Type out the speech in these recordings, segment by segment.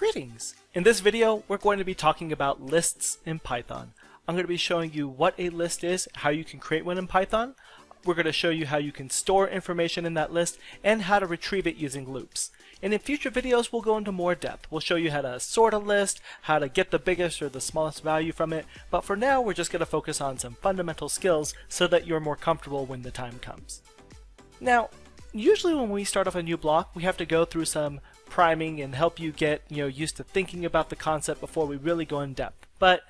Greetings! In this video, we're going to be talking about lists in Python. I'm going to be showing you what a list is, how you can create one in Python. We're going to show you how you can store information in that list and how to retrieve it using loops. And in future videos, we'll go into more depth. We'll show you how to sort a list, how to get the biggest or the smallest value from it. But for now, we're just going to focus on some fundamental skills so that you're more comfortable when the time comes. Now, usually when we start off a new block, we have to go through some priming and help you get used to thinking about the concept before we really go in depth. But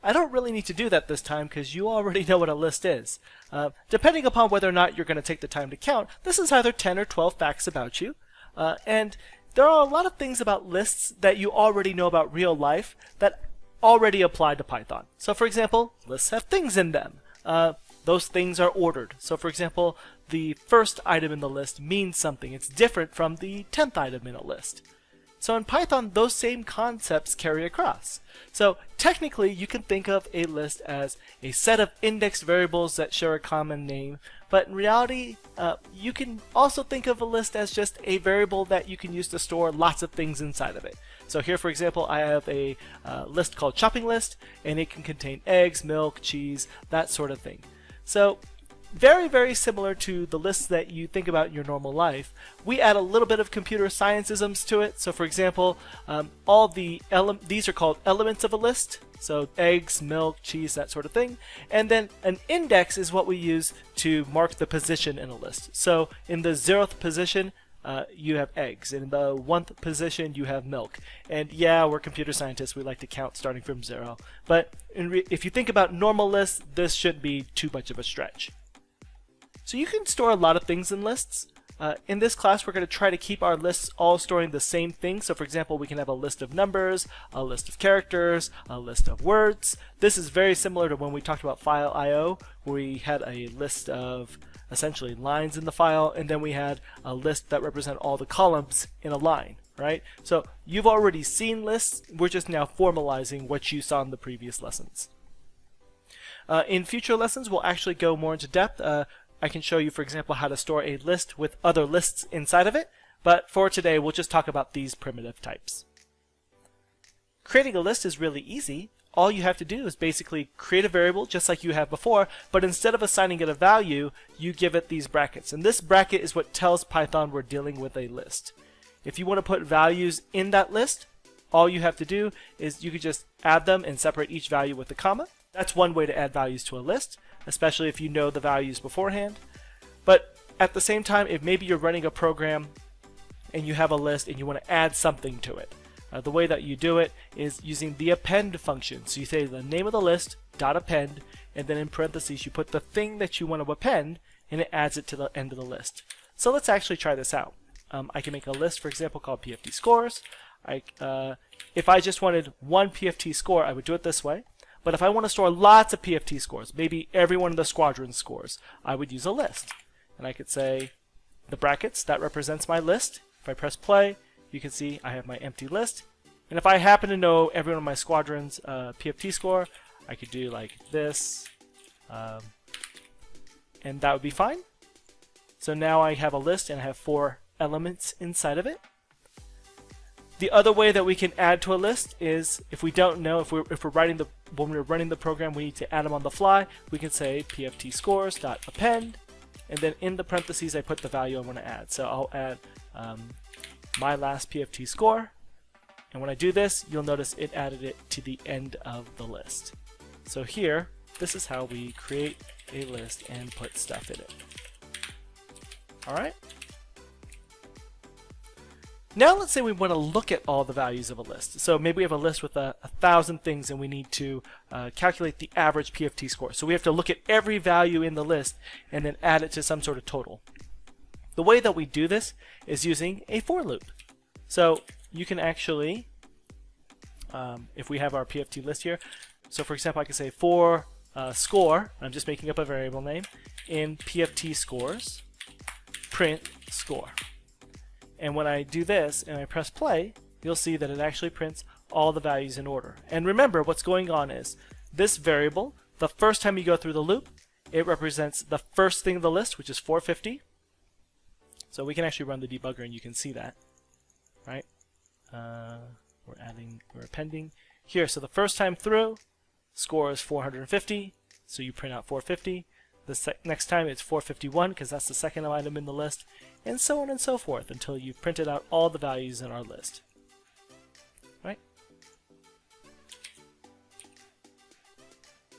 I don't really need to do that this time because you already know what a list is. Depending upon whether or not you're going to take the time to count, this is either 10 or 12 facts about you. And there are a lot of things about lists that you already know about real life that already apply to Python. So for example, lists have things in them. Those things are ordered. So for example, the first item in the list means something. It's different from the 10th item in a list. So in Python, those same concepts carry across. So technically, you can think of a list as a set of indexed variables that share a common name, but in reality, you can also think of a list as just a variable that you can use to store lots of things inside of it. So here, for example, I have a list called shopping list, and it can contain eggs, milk, cheese, that sort of thing. So very, very similar to the lists that you think about in your normal life. We add a little bit of computer science-isms to it. So for example, these are called elements of a list. So eggs, milk, cheese, that sort of thing. And then an index is what we use to mark the position in a list. So in the 0th position, you have eggs. And in the 1th position, you have milk. And yeah, we're computer scientists. We like to count starting from 0. But if you think about normal lists, this shouldn't be too much of a stretch. So you can store a lot of things in lists. In this class, we're going to try to keep our lists all storing the same thing. So for example, we can have a list of numbers, a list of characters, a list of words. This is very similar to when we talked about file I/O, where we had a list of essentially lines in the file, and then we had a list that represent all the columns in a line, right? So you've already seen lists. We're just now formalizing what you saw in the previous lessons. In future lessons, we'll actually go more into depth. I can show you, for example, how to store a list with other lists inside of it, but for today we'll just talk about these primitive types. Creating a list is really easy. All you have to do is basically create a variable just like you have before, but instead of assigning it a value, you give it these brackets. And this bracket is what tells Python we're dealing with a list. If you want to put values in that list, all you have to do is you could just add them and separate each value with a comma. That's one way to add values to a list, especially if you know the values beforehand. But at the same time, if maybe you're running a program and you have a list and you want to add something to it, the way that you do it is using the append function. So you say the name of the list, dot append, and then in parentheses you put the thing that you want to append, and it adds it to the end of the list. So let's actually try this out. I can make a list, for example, called PFT scores. If I just wanted one PFT score, I would do it this way. But if I want to store lots of PFT scores, maybe every one of the squadron scores, I would use a list. And I could say the brackets, that represents my list. If I press play, you can see I have my empty list. And if I happen to know every one of my squadron's PFT score, I could do like this, and that would be fine. So now I have a list and I have 4 elements inside of it. The other way that we can add to a list is if we don't know, when we're running the program, we need to add them on the fly. We can say pft scores.append, and then in the parentheses I put the value I want to add. So I'll add my last PFT score, and when I do this, you'll notice it added it to the end of the list. So here, this is how we create a list and put stuff in it. Alright? Now let's say we want to look at all the values of a list. So maybe we have a list with 1,000 things and we need to calculate the average PFT score. So we have to look at every value in the list and then add it to some sort of total. The way that we do this is using a for loop. So you can actually, if we have our PFT list here, so for example I can say for score, I'm just making up a variable name, in PFT scores, print score. And when I do this and I press play, you'll see that it actually prints all the values in order. And remember, what's going on is this variable, the first time you go through the loop, it represents the first thing in the list, which is 450. So we can actually run the debugger and you can see that, right? we're appending here. So the first time through, score is 450, so you print out 450. The next time it's 451 because that's the second item in the list, and so on and so forth until you've printed out all the values in our list. Right?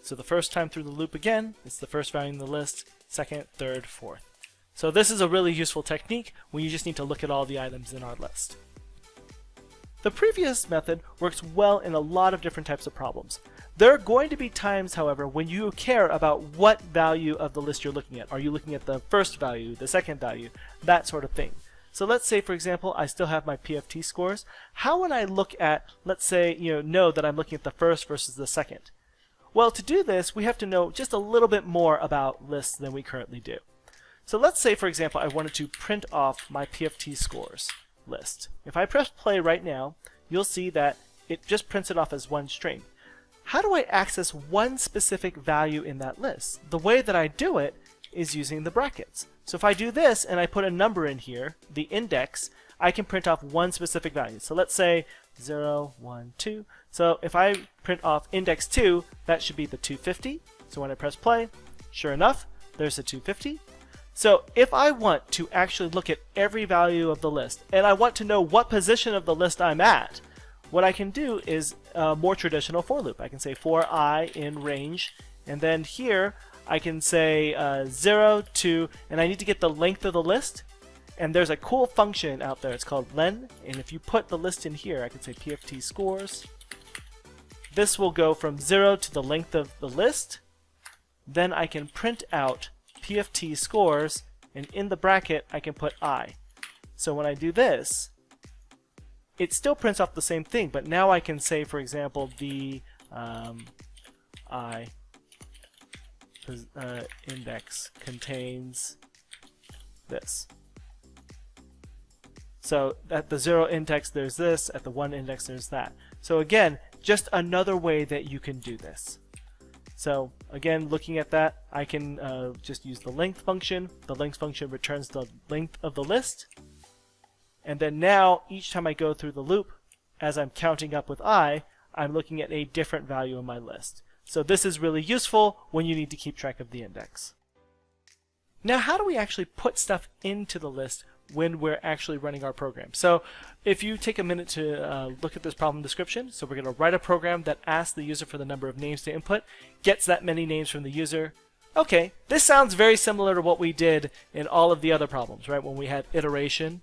So the first time through the loop again, it's the first value in the list, second, third, fourth. So this is a really useful technique when you just need to look at all the items in our list. The previous method works well in a lot of different types of problems. There are going to be times, however, when you care about what value of the list you're looking at. Are you looking at the first value, the second value, that sort of thing. So let's say, for example, I still have my PFT scores. How would I look at, let's say, know that I'm looking at the first versus the second? Well, to do this, we have to know just a little bit more about lists than we currently do. So let's say, for example, I wanted to print off my PFT scores list. If I press play right now, you'll see that it just prints it off as one string. How do I access one specific value in that list? The way that I do it is using the brackets. So if I do this and I put a number in here, the index, I can print off one specific value. So let's say 0, 1, 2. So if I print off index 2, that should be the 250. So when I press play, sure enough, there's the 250. So if I want to actually look at every value of the list, and I want to know what position of the list I'm at, what I can do is a more traditional for loop. I can say for I in range, and then here I can say 0 to, and I need to get the length of the list, and there's a cool function out there, it's called len, and if you put the list in here, I can say PFT scores. This will go from 0 to the length of the list, then I can print out PFT scores, and in the bracket I can put I. So when I do this, it still prints off the same thing, but now I can say, for example, the I index contains this. So at the 0 index there's this, at the 1 index there's that. So again, just another way that you can do this. So again, looking at that, I can just use the length function. The length function returns the length of the list. And then now, each time I go through the loop, as I'm counting up with I, I'm looking at a different value in my list. So this is really useful when you need to keep track of the index. Now, how do we actually put stuff into the list when we're actually running our program? So if you take a minute to look at this problem description, so we're going to write a program that asks the user for the number of names to input, gets that many names from the user. Okay, this sounds very similar to what we did in all of the other problems, right? When we had iteration.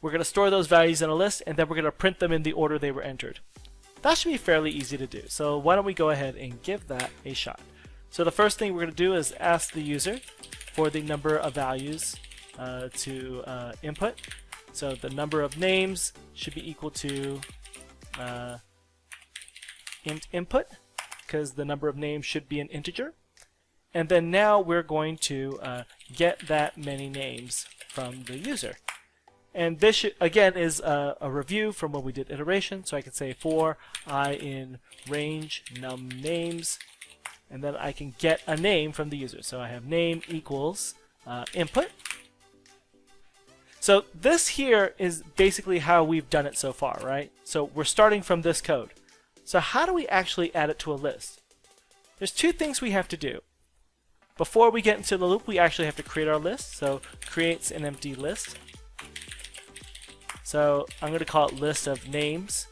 We're going to store those values in a list, and then we're going to print them in the order they were entered. That should be fairly easy to do. So why don't we go ahead and give that a shot. So the first thing we're going to do is ask the user for the number of values to input. So the number of names should be equal to int input, because the number of names should be an integer. And then now we're going to get that many names from the user. And this again is a review from when we did iteration. So I can say for I in range num names, and then I can get a name from the user. So I have name equals input. So this here is basically how we've done it so far, right? So we're starting from this code. So how do we actually add it to a list? There's two things we have to do. Before we get into the loop, we actually have to create our list. So creates an empty list. So I'm going to call it list of names,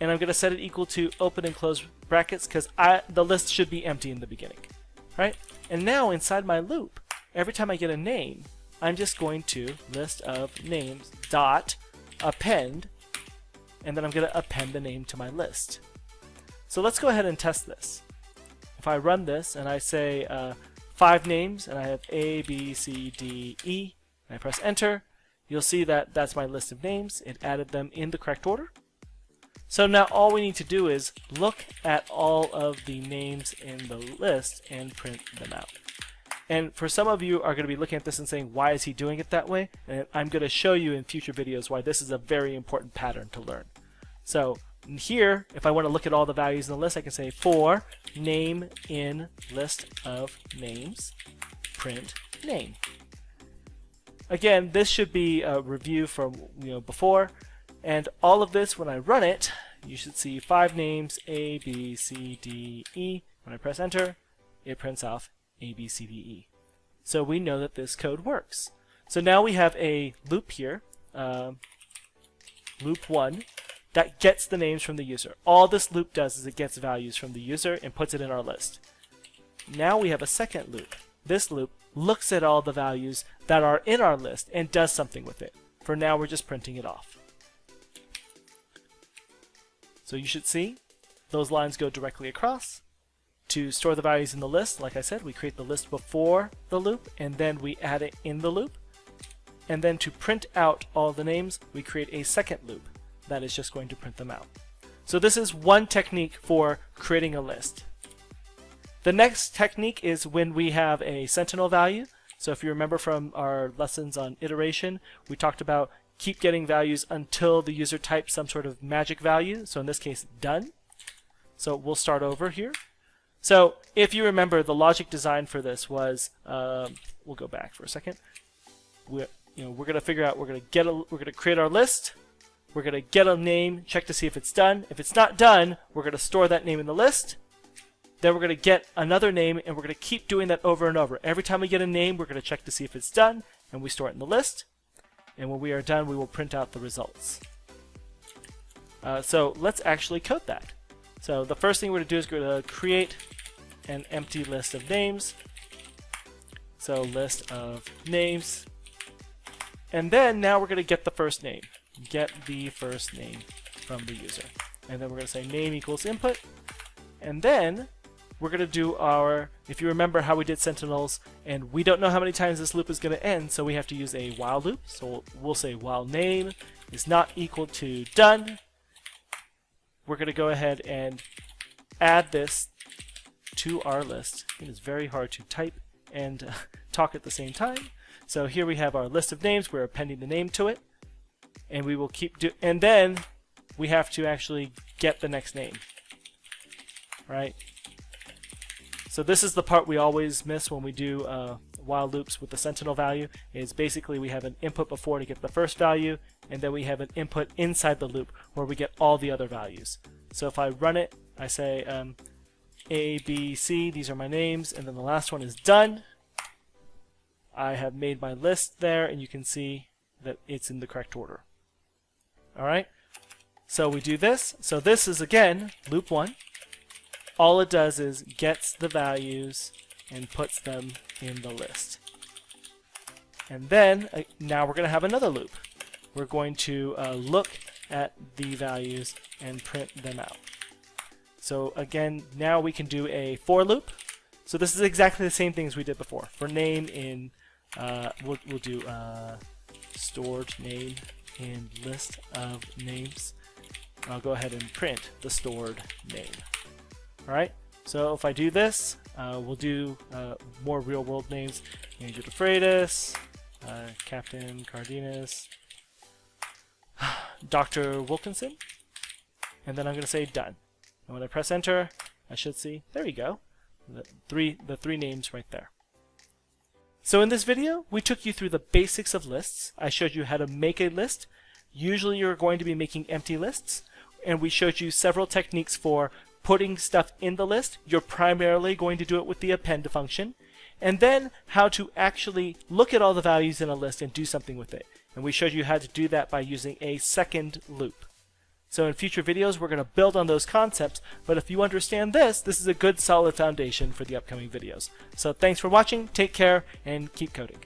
and I'm going to set it equal to open and close brackets because the list should be empty in the beginning, right? And now inside my loop, every time I get a name, I'm just going to list of names dot append, and then I'm going to append the name to my list. So let's go ahead and test this. If I run this and I say 5 names, and I have A, B, C, D, E, and I press enter, you'll see that that's my list of names. It added them in the correct order. So now all we need to do is look at all of the names in the list and print them out. And for some of you are going to be looking at this and saying, why is he doing it that way? And I'm going to show you in future videos why this is a very important pattern to learn. So here, if I want to look at all the values in the list, I can say for name in list of names, print name. Again, this should be a review from before. And all of this, when I run it, you should see 5 names, A, B, C, D, E. When I press enter, it prints off A, B, C, D, E. So we know that this code works. So now we have a loop here, loop 1, that gets the names from the user. All this loop does is it gets values from the user and puts it in our list. Now we have a second loop. This loop looks at all the values that are in our list and does something with it. For now, we're just printing it off. So you should see those lines go directly across. To store the values in the list, like I said, we create the list before the loop and then we add it in the loop. And then to print out all the names, we create a second loop that is just going to print them out. So this is one technique for creating a list. The next technique is when we have a sentinel value. So if you remember from our lessons on iteration, we talked about keep getting values until the user types some sort of magic value. So in this case, done. So we'll start over here. So if you remember, the logic design for this was, we'll go back for a second. We're going to figure out, we're going to create our list. We're going to get a name, check to see if it's done. If it's not done, we're going to store that name in the list. Then we're going to get another name, and we're going to keep doing that over and over. Every time we get a name, we're going to check to see if it's done, and we store it in the list. And when we are done, we will print out the results. So let's actually code that. So the first thing we're going to do is we're going to create an empty list of names. So list of names. And then now we're going to get the first name. Get the first name from the user. And then we're going to say name equals input. And then we're going to do our, if you remember how we did sentinels, and we don't know how many times this loop is going to end, so we have to use a while loop. So we'll say while name is not equal to done. We're going to go ahead and add this to our list. It is very hard to type and talk at the same time. So here we have our list of names. We're appending the name to it, and we will keep and then we have to actually get the next name, right? So this is the part we always miss when we do while loops with the sentinel value. Is basically we have an input before to get the first value, and then we have an input inside the loop where we get all the other values. So if I run it, I say A, B, C, these are my names, and then the last one is done. I have made my list there, and you can see that it's in the correct order. Alright, so we do this. So this is, again, loop 1. All it does is gets the values and puts them in the list. And then, now we're going to have another loop. We're going to look at the values and print them out. So again, now we can do a for loop. So this is exactly the same thing as we did before. For name in, we'll do stored name in list of names. I'll go ahead and print the stored name. Alright, so if I do this, we'll do more real world names. Adrian Freitas, Captain Cardenas, Dr. Wilkinson, and then I'm going to say done. And when I press enter, I should see, there you go, the three names right there. So in this video, we took you through the basics of lists. I showed you how to make a list. Usually you're going to be making empty lists, and we showed you several techniques for putting stuff in the list. You're primarily going to do it with the append function, and then how to actually look at all the values in a list and do something with it. And we showed you how to do that by using a second loop. So in future videos, we're going to build on those concepts, but if you understand this is a good solid foundation for the upcoming videos. So thanks for watching, take care, and keep coding.